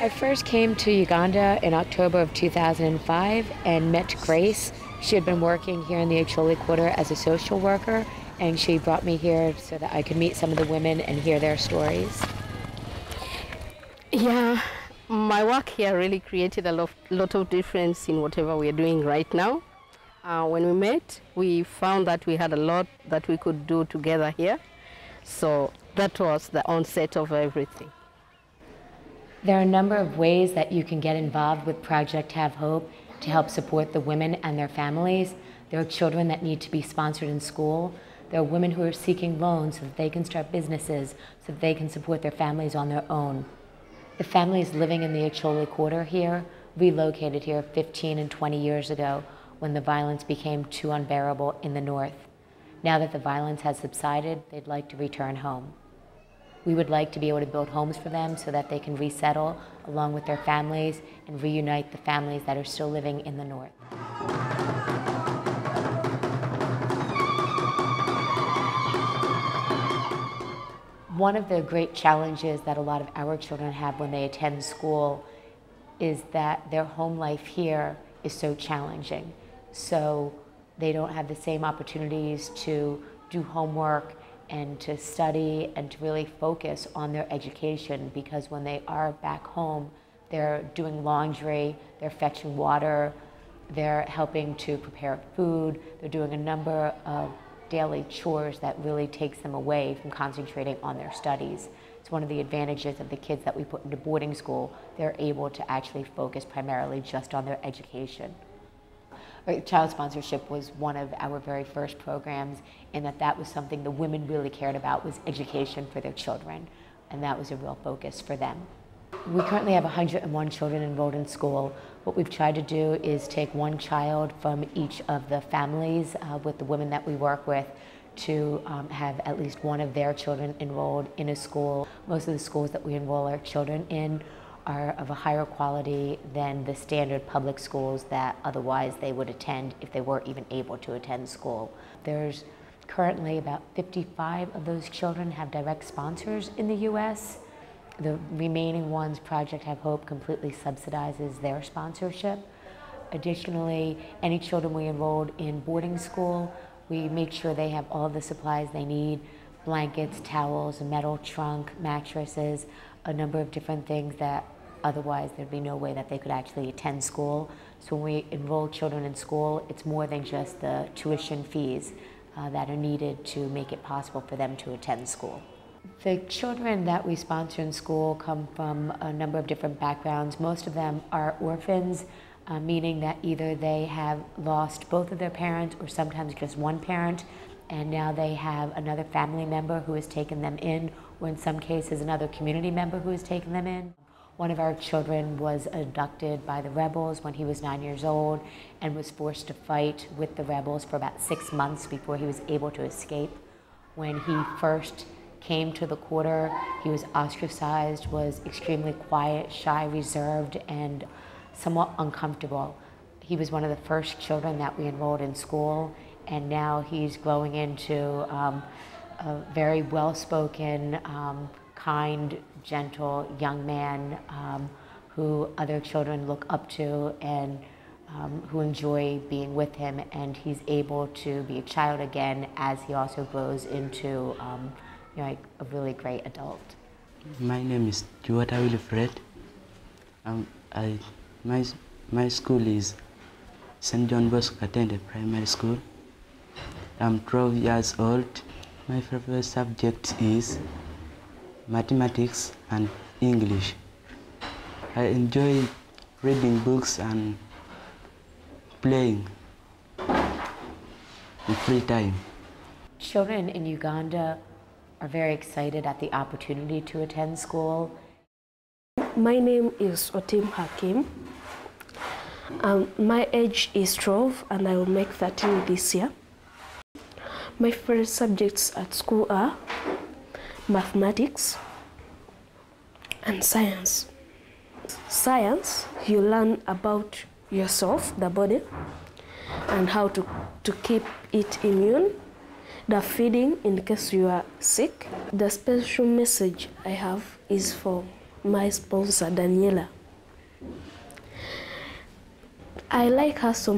I first came to Uganda in October of 2005 and met Grace. She had been working here in the Acholi quarter as a social worker, and she brought me here so that I could meet some of the women and hear their stories. Yeah, my work here really created a lot of difference in whatever we are doing right now. When we met, we found that we had a lot that we could do together here. So that was the onset of everything. There are a number of ways that you can get involved with Project Have Hope to help support the women and their families. There are children that need to be sponsored in school. There are women who are seeking loans so that they can start businesses, so that they can support their families on their own. The families living in the Acholi quarter here relocated here 15 and 20 years ago when the violence became too unbearable in the north. Now that the violence has subsided, they'd like to return home. We would like to be able to build homes for them so that they can resettle along with their families and reunite the families that are still living in the north. One of the great challenges that a lot of our children have when they attend school is that their home life here is so challenging. So they don't have the same opportunities to do homework and to study and to really focus on their education, because when they are back home, they're doing laundry, they're fetching water, they're helping to prepare food, they're doing a number of daily chores that really takes them away from concentrating on their studies. It's one of the advantages of the kids that we put into boarding school. They're able to actually focus primarily just on their education. Child sponsorship was one of our very first programs, and that was something the women really cared about, was education for their children, and that was a real focus for them. We currently have 101 children enrolled in school. What we've tried to do is take one child from each of the families with the women that we work with to have at least one of their children enrolled in a school. Most of the schools that we enroll our children in are of a higher quality than the standard public schools that otherwise they would attend if they weren't even able to attend school. There's currently about 55 of those children have direct sponsors in the U.S. The remaining ones, Project Have Hope completely subsidizes their sponsorship. Additionally, any children we enrolled in boarding school, we make sure they have all the supplies they need: blankets, towels, a metal trunk, mattresses, a number of different things that otherwise there'd be no way that they could actually attend school. So when we enroll children in school, it's more than just the tuition fees that are needed to make it possible for them to attend school. The children that we sponsor in school come from a number of different backgrounds. Most of them are orphans, meaning that either they have lost both of their parents or sometimes just one parent, and now they have another family member who has taken them in, or in some cases another community member who has taken them in. One of our children was abducted by the rebels when he was 9 years old and was forced to fight with the rebels for about 6 months before he was able to escape. When he first came to the quarter, he was ostracized, was extremely quiet, shy, reserved, and somewhat uncomfortable. He was one of the first children that we enrolled in school, and now he's growing into a very well-spoken, kind, gentle young man who other children look up to and who enjoy being with him, and he's able to be a child again as he also grows into like a really great adult. My name is Willard. My school is St. John Bosco Attended Primary School. I'm 12 years old. My favorite subject is mathematics and English. I enjoy reading books and playing in free time. Children in Uganda are very excited at the opportunity to attend school. My name is Otim Hakim. My age is 12 and I will make 13 this year. My favorite subjects at school are mathematics and science. Science, you learn about yourself, the body, and how to keep it immune, the feeding in case you are sick. The special message I have is for my sponsor, Daniela. I like her so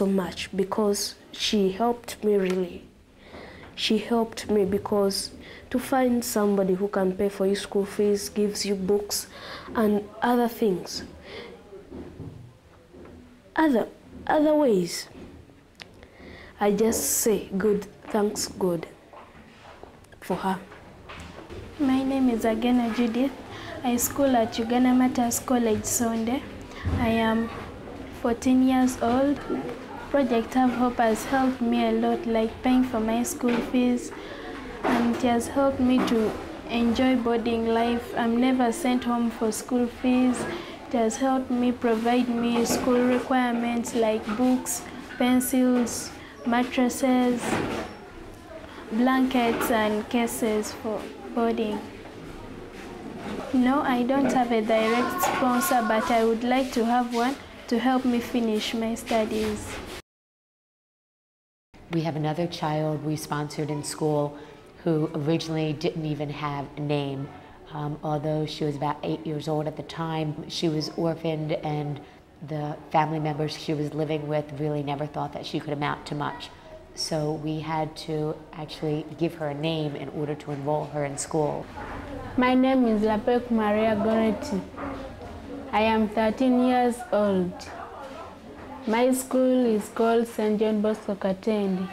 much because she helped me really. She helped me because to find somebody who can pay for your school fees, gives you books and other things, other ways. I just say good, thanks God for her. My name is Agena Judith. I school at Uganda Matters College, Sonde. I am 14 years old. Project Have Hope has helped me a lot, like paying for my school fees, and it has helped me to enjoy boarding life. I'm never sent home for school fees. It has helped me provide me school requirements like books, pencils, mattresses, blankets, and cases for boarding. No, I don't have a direct sponsor, but I would like to have one to help me finish my studies. We have another child we sponsored in school who originally didn't even have a name. Although she was about 8 years old at the time, she was orphaned, and the family members she was living with really never thought that she could amount to much. So we had to actually give her a name in order to enroll her in school. My name is Lapek Maria Goretti. I am 13 years old. My school is called St. John Bosco Katendi.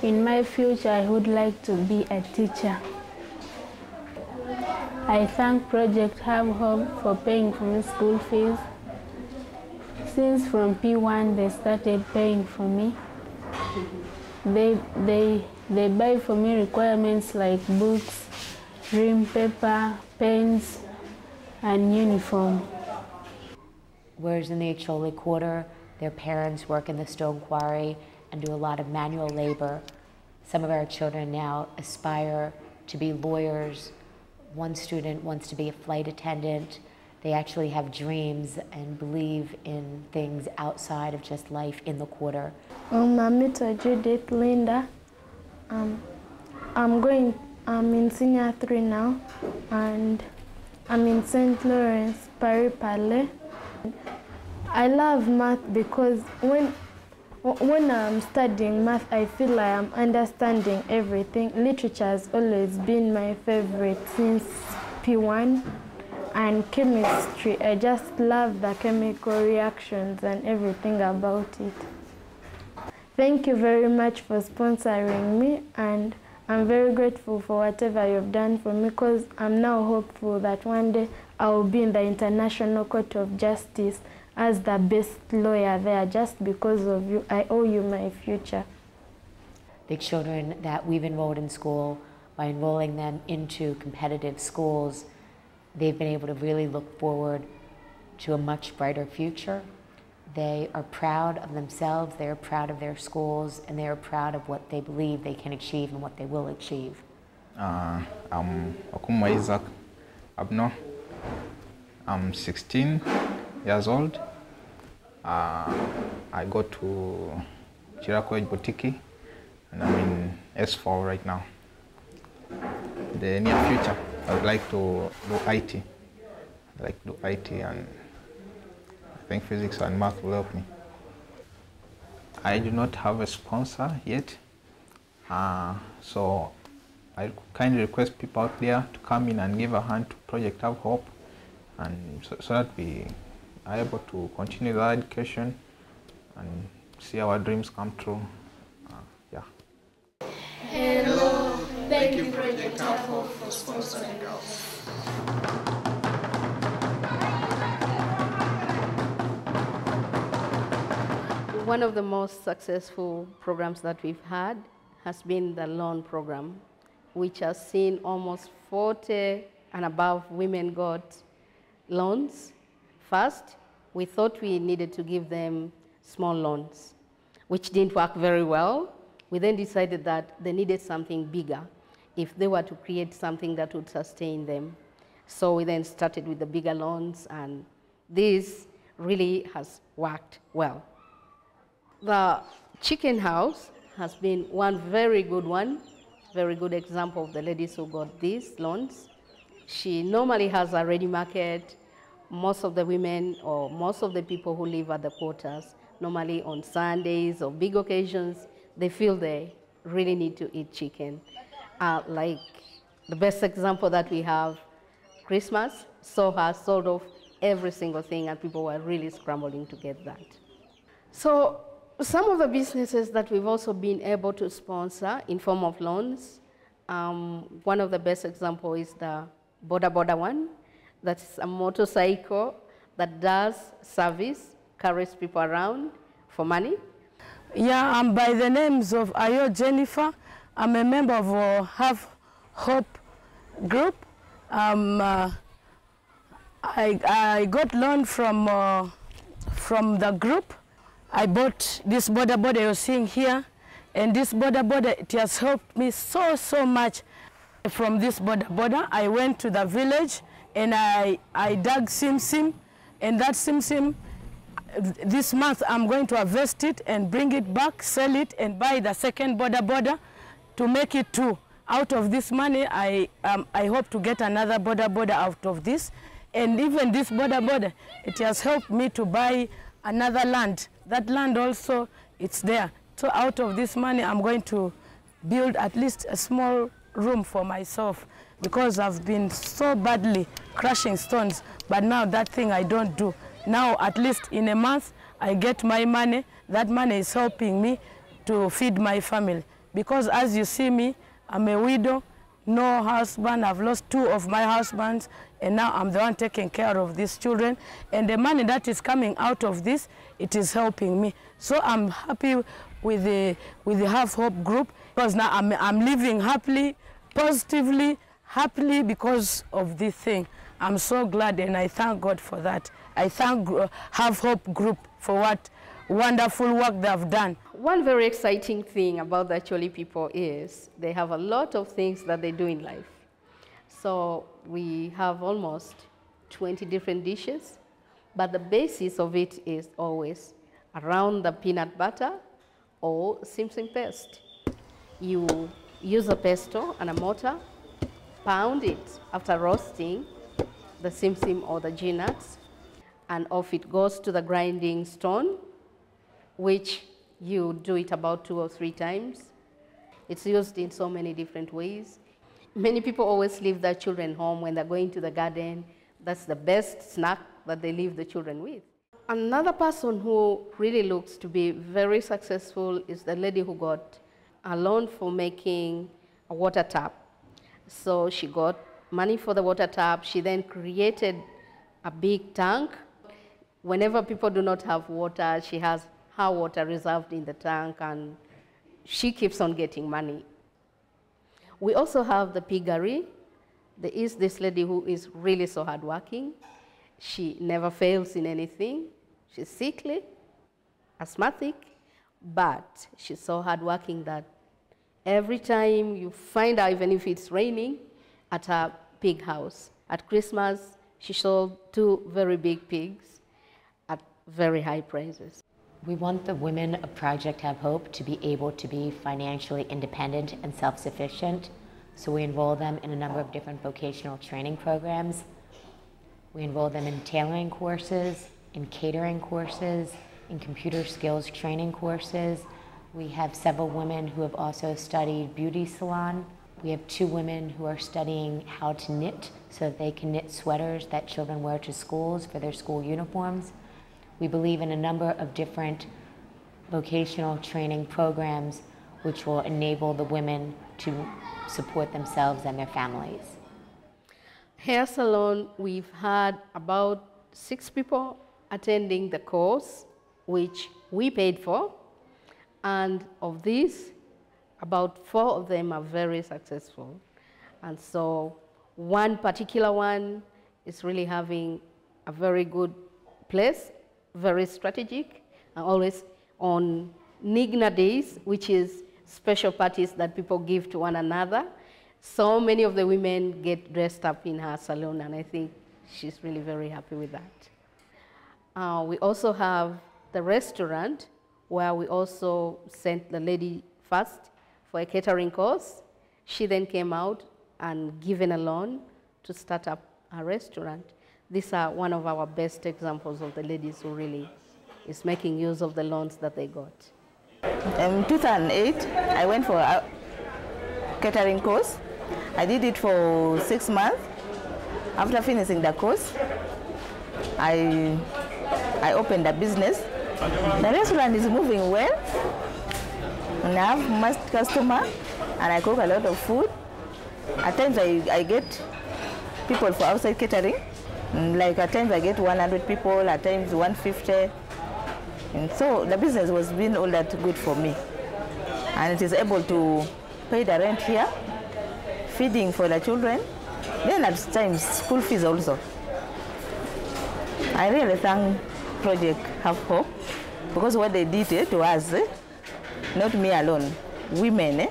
In my future, I would like to be a teacher. I thank Project Have Hope for paying for my school fees. Since from P1 they started paying for me. They buy for me requirements like books, dream paper, pens, and uniform. Whereas in the Acholi quarter, their parents work in the stone quarry and do a lot of manual labor. Some of our children now aspire to be lawyers. One student wants to be a flight attendant. They actually have dreams and believe in things outside of just life in the quarter. I'm Judith Linda. I'm in senior 3 now, and I'm in St. Lawrence, Paris Palais. I love math because when I'm studying math, I feel I am understanding everything. Literature has always been my favorite since P1. And chemistry, I just love the chemical reactions and everything about it. Thank you very much for sponsoring me, and I'm very grateful for whatever you've done for me, because I'm now hopeful that one day I will be in the International Court of Justice as the best lawyer there. Just because of you, I owe you my future. The children that we've enrolled in school, by enrolling them into competitive schools, they've been able to really look forward to a much brighter future. They are proud of themselves, they are proud of their schools, and they are proud of what they believe they can achieve and what they will achieve. I'm Okuma Isaac Abno. I'm 16 years old. I go to Chirako Botiki, and I'm in S4 right now. The near future, I would like to do IT. I'd like to do IT, and I think physics and math will help me. I do not have a sponsor yet, so I kindly request people out there to come in and give a hand to Project Have Hope, and so that we are able to continue our education and see our dreams come true. Yeah. Hello, thank you Project Have Hope for sponsoring us. One of the most successful programs that we've had has been the loan program, which has seen almost 40 and above women got loans. First, we thought we needed to give them small loans, which didn't work very well. We then decided that they needed something bigger if they were to create something that would sustain them. So we then started with the bigger loans, and this really has worked well. The chicken house has been one very good example of the ladies who got these loans. She normally has a ready market. Most of the women or most of the people who live at the quarters, normally on Sundays or big occasions, they feel they really need to eat chicken. Like the best example that we have, Christmas, has sold off every single thing and people were really scrambling to get that. So some of the businesses that we've also been able to sponsor in form of loans, one of the best examples is the Boda Boda one. That's a motorcycle that does service, carries people around for money. Yeah, I'm by the names of Ayaa Jennifer. I'm a member of Have Hope group. I got loan from the group. I bought this Boda Boda you're seeing here, and this Boda Boda, it has helped me so much. From this Boda Boda, I went to the village and I dug sim, and that sim, this month I'm going to harvest it and bring it back, sell it, and buy the second Boda Boda to make it two. Out of this money, I hope to get another Boda Boda out of this. And even this Boda Boda, it has helped me to buy another land. That land also, it's there. So out of this money, I'm going to build at least a small room for myself, because I've been so badly crushing stones, but now that thing I don't do. Now at least in a month I get my money. That money is helping me to feed my family, because as you see me, I'm a widow, no husband. I've lost 2 of my husbands, and now I'm the one taking care of these children, and the money that is coming out of this, it is helping me. So I'm happy with the Have Hope group, because now I'm living happily, positively, happily because of this thing. I'm so glad, and I thank God for that. I thank Have Hope group for what wonderful work they have done. One very exciting thing about the Acholi people is they have a lot of things that they do in life. So we have almost 20 different dishes, but the basis of it is always around the peanut butter or sim paste. You use a pesto and a mortar, pound it after roasting the sim or the G-nuts, and off it goes to the grinding stone, which you do it about 2 or 3 times. It's used in so many different ways. Many people always leave their children home when they're going to the garden. That's the best snack that they leave the children with. Another person who really looks to be very successful is the lady who got a loan for making a water tap. So she got money for the water tap. She then created a big tank. Whenever people do not have water, she has her water reserved in the tank, and she keeps on getting money. We also have the piggery. There is this lady who is really so hardworking. She never fails in anything. She's sickly, asthmatic, but she's so hardworking that every time you find her, even if it's raining, at her pig house. At Christmas, she sold 2 very big pigs at very high prices. We want the women of Project Have Hope to be able to be financially independent and self-sufficient, so we enroll them in a number of different vocational training programs. We enroll them in tailoring courses, in catering courses, in computer skills training courses. We have several women who have also studied beauty salon. We have 2 women who are studying how to knit so that they can knit sweaters that children wear to schools for their school uniforms. We believe in a number of different vocational training programs which will enable the women to support themselves and their families. Hair salon, we've had about 6 people attending the course, which we paid for. And of these, about 4 of them are very successful. And so one particular one is really having a very good place, very strategic, and always on Nigna days, which is special parties that people give to one another. So many of the women get dressed up in her salon, and I think she's really very happy with that. We also have the restaurant, where we also sent the lady first for a catering course. She then came out and given a loan to start up a restaurant. These are one of our best examples of the ladies who really is making use of the loans that they got. In 2008, I went for a catering course. I did it for 6 months. After finishing the course, I opened a business. The restaurant is moving well, and I have much customer, and I cook a lot of food. At times I get people for outside catering. Like at times I get 100 people, at times 150. And so the business was being all that good for me. And it is able to pay the rent here, feeding for the children, then at times school fees also. I really thank Project Have Hope because what they did to us, not me alone, women,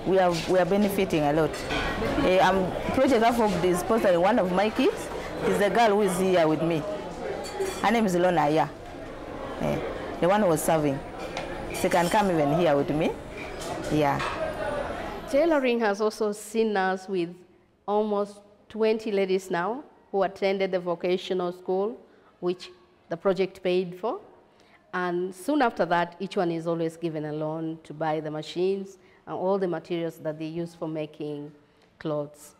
we are benefiting a lot. Project Have Hope is sponsoring one of my kids. Is the girl who is here with me. Her name is Ayaa, the one who was serving. She can come even here with me. Yeah. Tailoring has also seen us with almost 20 ladies now who attended the vocational school, which the project paid for. And soon after that, each one is always given a loan to buy the machines and all the materials that they use for making clothes.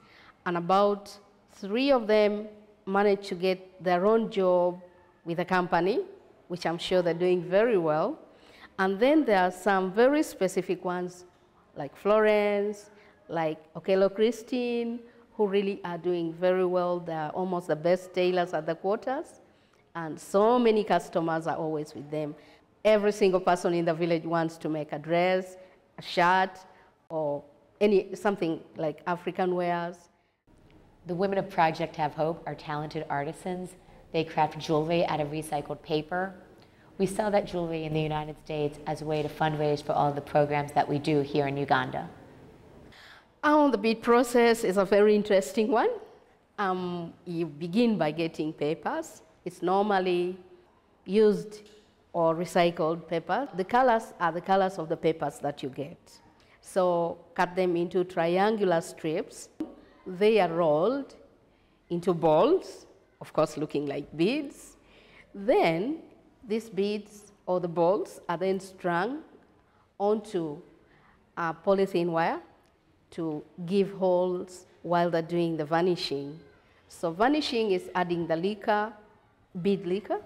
And about 3 of them managed to get their own job with a company, which I'm sure they're doing very well. And then there are some very specific ones, like Florence, like Acholi Christine, who really are doing very well. They're almost the best tailors at the quarters. And so many customers are always with them. Every single person in the village wants to make a dress, a shirt, or something like African wares. The women of Project Have Hope are talented artisans. They craft jewelry out of recycled paper. We sell that jewelry in the United States as a way to fundraise for all of the programs that we do here in Uganda. The bead process is a very interesting one. You begin by getting papers. It's normally used or recycled paper. The colors are the colors of the papers that you get. So cut them into triangular strips. They are rolled into balls, of course looking like beads. Then these beads or the balls are then strung onto a polythene wire to give holes while they're doing the varnishing. So varnishing is adding the liquor, bead liquor,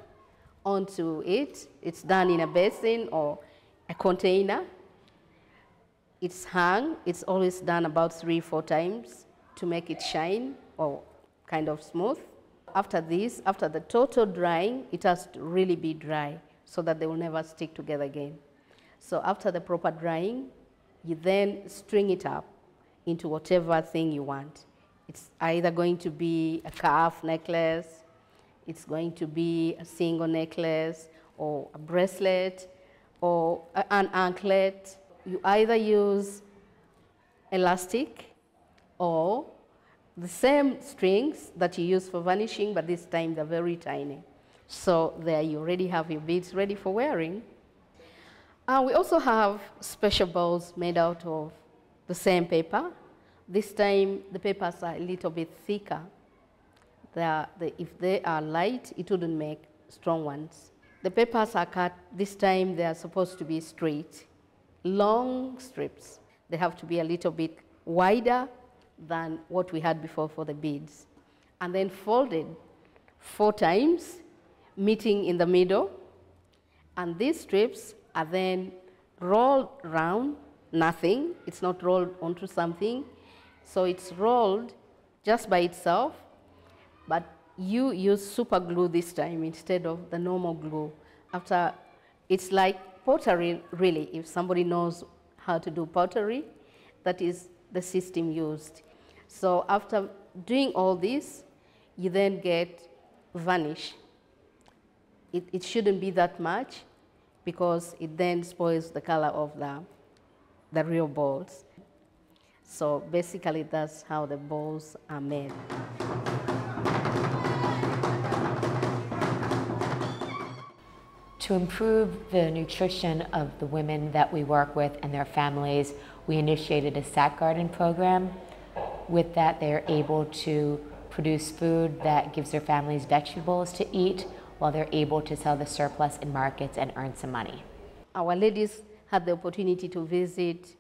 onto it. It's done in a basin or a container. It's hung. It's always done about 3-4 times to make it shine or kind of smooth. After this, after the total drying, it has to really be dry so that they will never stick together again. So after the proper drying, you then string it up into whatever thing you want. It's either going to be a calf necklace, it's going to be a single necklace, or a bracelet, or an anklet. You either use elastic or the same strings that you use for varnishing, but this time they're very tiny. So there you already have your beads ready for wearing. We also have special balls made out of the same paper. This time the papers are a little bit thicker. If they are light, it wouldn't make strong ones. The papers are cut, this time they are supposed to be straight, long strips. They have to be a little bit wider than what we had before for the beads. And then folded 4 times, meeting in the middle. And these strips are then rolled around, nothing. It's not rolled onto something. So it's rolled just by itself, but you use super glue this time instead of the normal glue. It's like pottery, really. If somebody knows how to do pottery, that is the system used. So after doing all this, you then get varnish. It shouldn't be that much because it then spoils the color of the real balls. So basically that's how the balls are made. To improve the nutrition of the women that we work with and their families, we initiated a sack garden program. With that, they're able to produce food that gives their families vegetables to eat while they're able to sell the surplus in markets and earn some money. Our ladies had the opportunity to visit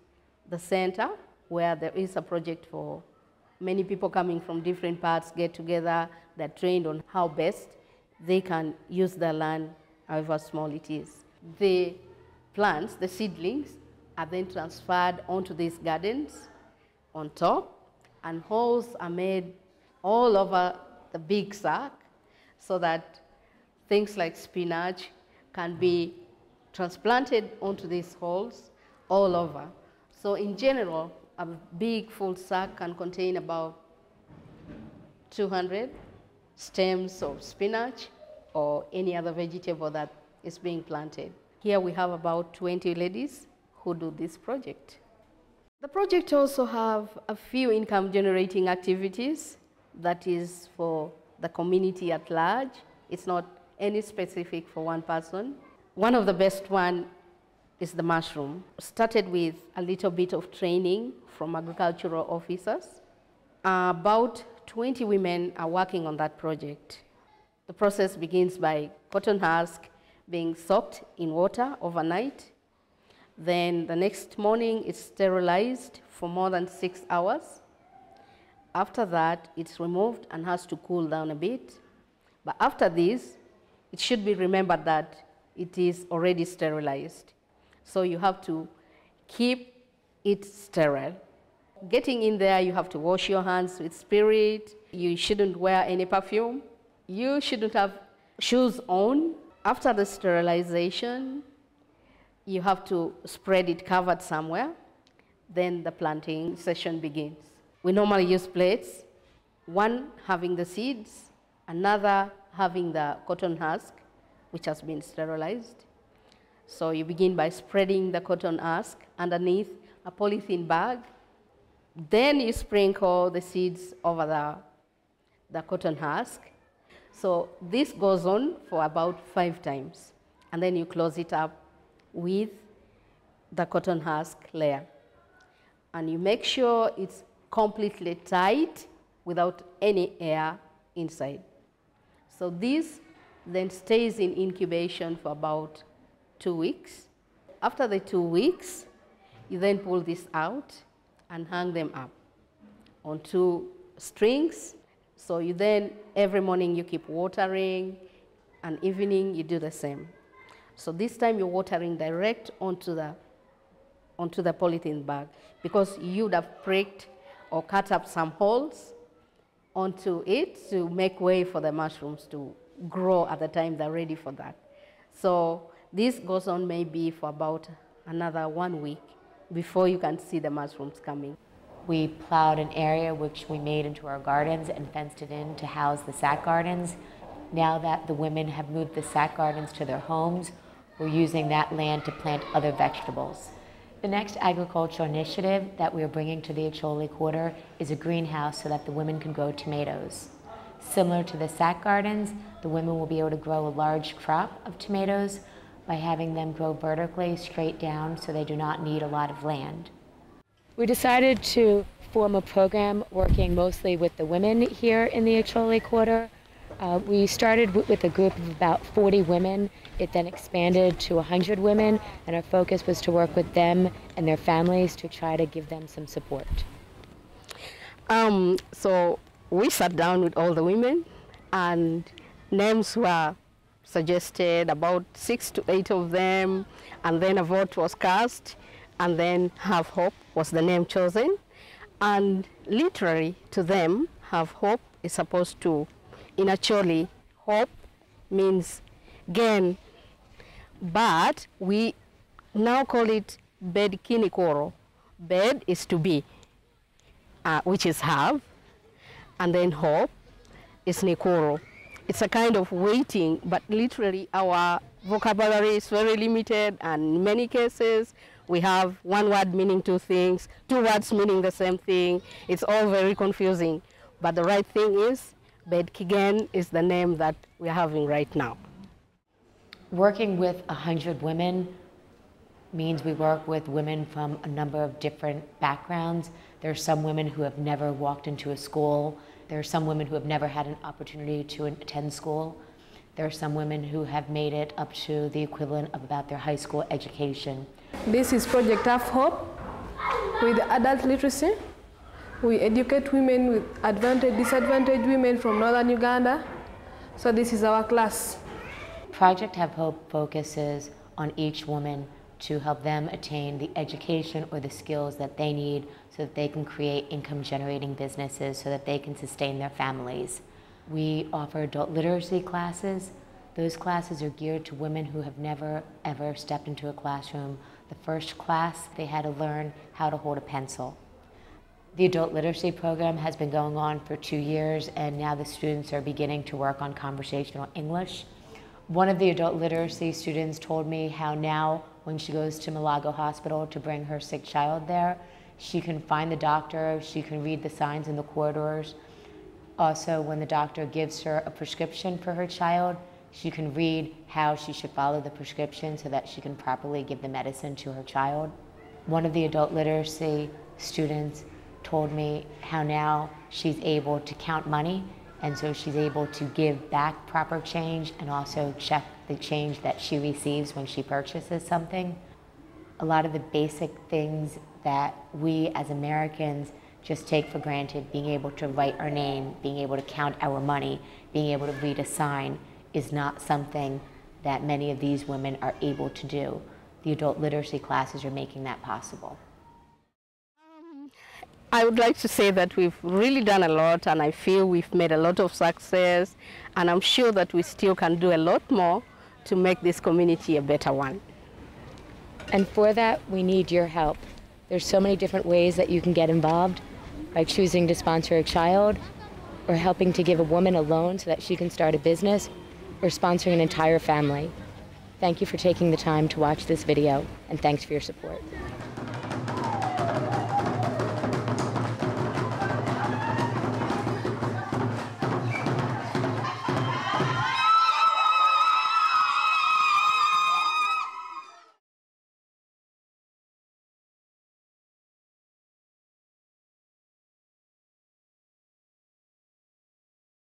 the center where there is a project for many people coming from different parts get together. They're trained on how best they can use their land, however small it is. The plants, the seedlings, are then transferred onto these gardens on top, and holes are made all over the big sack so that things like spinach can be transplanted onto these holes all over. So in general, a big full sack can contain about 200 stems of spinach or any other vegetable that is being planted. Here we have about 20 ladies who do this project. The project also have a few income generating activities that is for the community at large. It's not any specific for one person. One of the best one is the mushroom. Started with a little bit of training from agricultural officers. About 20 women are working on that project. The process begins by cotton husk being soaked in water overnight. Then the next morning it's sterilized for more than 6 hours. After that, it's removed and has to cool down a bit. But after this, it should be remembered that it is already sterilized. So you have to keep it sterile. Getting in there, you have to wash your hands with spirit. You shouldn't wear any perfume. You shouldn't have shoes on. After the sterilization, you have to spread it covered somewhere. Then the planting session begins. We normally use plates, one having the seeds, another having the cotton husk, which has been sterilized. So you begin by spreading the cotton husk underneath a polythene bag. Then you sprinkle the seeds over the cotton husk. So this goes on for about 5 times. And then you close it up with the cotton husk layer. And you make sure it's completely tight without any air inside. So this then stays in incubation for about 2 weeks. After the 2 weeks, you then pull this out and hang them up on 2 strings. So you then, every morning you keep watering, and evening you do the same. So this time you're watering direct onto the polythene bag, because you would have pricked or cut up some holes onto it to make way for the mushrooms to grow at the time they're ready for that. So this goes on maybe for about another 1 week before you can see the mushrooms coming. We plowed an area which we made into our gardens and fenced it in to house the sack gardens. Now that the women have moved the sack gardens to their homes, we're using that land to plant other vegetables. The next agricultural initiative that we're bringing to the Acholi Quarter is a greenhouse so that the women can grow tomatoes. Similar to the sack gardens, the women will be able to grow a large crop of tomatoes by having them grow vertically straight down, so they do not need a lot of land. We decided to form a program working mostly with the women here in the Acholi Quarter. We started with a group of about 40 women. It then expanded to 100 women, and our focus was to work with them and their families to try to give them some support. So we sat down with all the women, and names were suggested, about 6 to 8 of them, and then a vote was cast, and then Have Hope was the name chosen. And literally to them, Have Hope is supposed to, in Acholi, hope means gain, but we now call it bed kinikoro. Bed is to be, which is have, and then hope is nikoro. It's a kind of waiting, but literally our vocabulary is very limited, and in many cases we have one word meaning 2 things, 2 words meaning the same thing. It's all very confusing, but the right thing is Bed Kigen is the name that we're having right now. Working with 100 women, means we work with women from a number of different backgrounds. There are some women who have never walked into a school. There are some women who have never had an opportunity to attend school. There are some women who have made it up to the equivalent of about their high school education. This is Project Have Hope with adult literacy. We educate women with advantaged, disadvantaged women from northern Uganda. So this is our class. Project Have Hope focuses on each woman to help them attain the education or the skills that they need so that they can create income-generating businesses so that they can sustain their families. We offer adult literacy classes. Those classes are geared to women who have never, ever stepped into a classroom. The first class, they had to learn how to hold a pencil. The adult literacy program has been going on for 2 years, and now the students are beginning to work on conversational English. One of the adult literacy students told me how now, when she goes to Malago Hospital to bring her sick child there, she can find the doctor, she can read the signs in the corridors. Also, when the doctor gives her a prescription for her child, she can read how she should follow the prescription so that she can properly give the medicine to her child. One of the adult literacy students told me how now she's able to count money, and so she's able to give back proper change and also check the change that she receives when she purchases something. A lot of the basic things that we as Americans just take for granted, being able to write our name, being able to count our money, being able to read a sign, is not something that many of these women are able to do. The adult literacy classes are making that possible. I would like to say that we've really done a lot, and I feel we've made a lot of success, and I'm sure that we still can do a lot more to make this community a better one. And for that, we need your help. There's so many different ways that you can get involved, by choosing to sponsor a child, or helping to give a woman a loan so that she can start a business, or sponsoring an entire family. Thank you for taking the time to watch this video, and thanks for your support.